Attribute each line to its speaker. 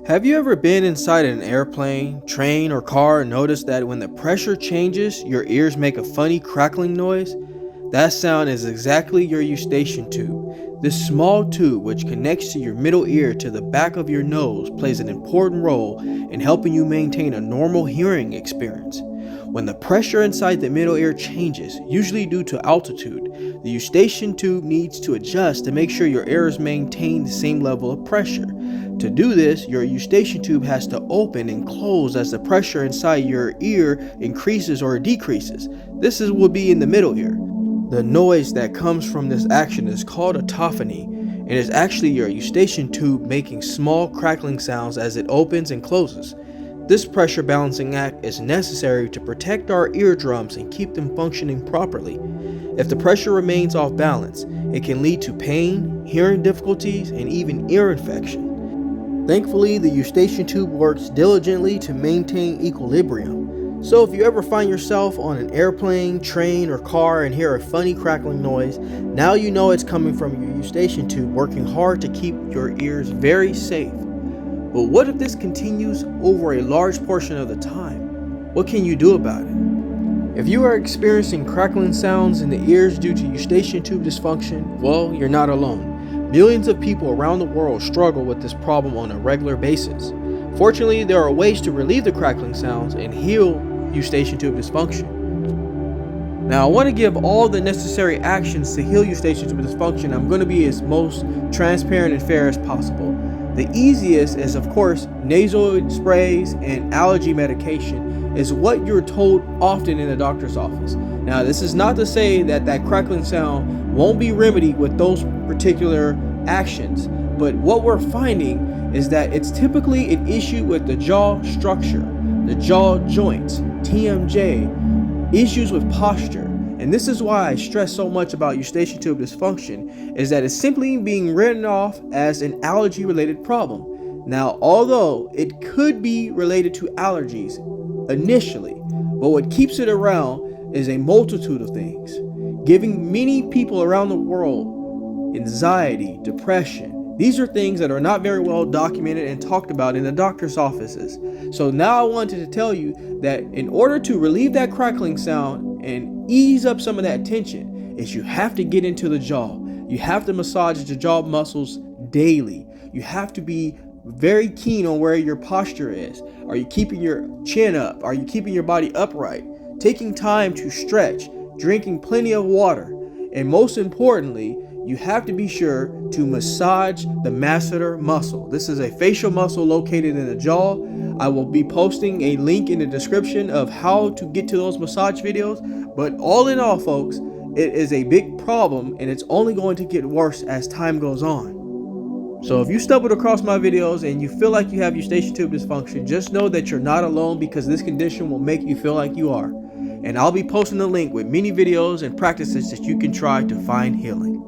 Speaker 1: Have you ever been inside an airplane, train, or car and noticed that when the pressure changes, your ears make a funny crackling noise? That sound is exactly your eustachian tube. This small tube, which connects to your middle ear to the back of your nose, plays an important role in helping you maintain a normal hearing experience. When the pressure inside the middle ear changes, usually due to altitude, the eustachian tube needs to adjust to make sure your ears maintain the same level of pressure. To do this, your eustachian tube has to open and close as the pressure inside your ear increases or decreases. Will be in the middle ear. The noise that comes from this action is called autophony, and is actually your eustachian tube making small crackling sounds as it opens and closes. This pressure balancing act is necessary to protect our eardrums and keep them functioning properly. If the pressure remains off balance, it can lead to pain, hearing difficulties, and even ear infection. Thankfully, the eustachian tube works diligently to maintain equilibrium. So if you ever find yourself on an airplane, train, or car and hear a funny crackling noise, now you know it's coming from your eustachian tube working hard to keep your ears very safe. But what if this continues over a large portion of the time? What can you do about it? If you are experiencing crackling sounds in the ears due to eustachian tube dysfunction, well, you're not alone. Millions of people around the world struggle with this problem on a regular basis. Fortunately, there are ways to relieve the crackling sounds and heal eustachian tube dysfunction. Now, I want to give all the necessary actions to heal eustachian tube dysfunction. I'm going to be as most transparent and fair as possible. The easiest is, of course, nasal sprays and allergy medication is what you're told often in the doctor's office. Now, this is not to say that crackling sound won't be remedied with those particular actions, but what we're finding is that it's typically an issue with the jaw structure, the jaw joints, TMJ, issues with posture. And this is why I stress so much about eustachian tube dysfunction, is that it's simply being written off as an allergy-related problem. Now, although it could be related to allergies initially, but what keeps it around is a multitude of things, giving many people around the world anxiety, depression. These are things that are not very well documented and talked about in the doctor's offices. So now I wanted to tell you that in order to relieve that crackling sound and ease up some of that tension, is you have to get into the jaw. You have to massage the jaw muscles daily. You have to be very keen on where your posture is. Are you keeping your chin up? Are you keeping your body upright? Taking time to stretch, drinking plenty of water, and most importantly, you have to be sure to massage the masseter muscle. This is a facial muscle located in the jaw. I will be posting a link in the description of how to get to those massage videos. But all in all, folks, it is a big problem and it's only going to get worse as time goes on. So if you stumbled across my videos and you feel like you have eustachian tube dysfunction, just know that you're not alone, because this condition will make you feel like you are. And I'll be posting a link with many videos and practices that you can try to find healing.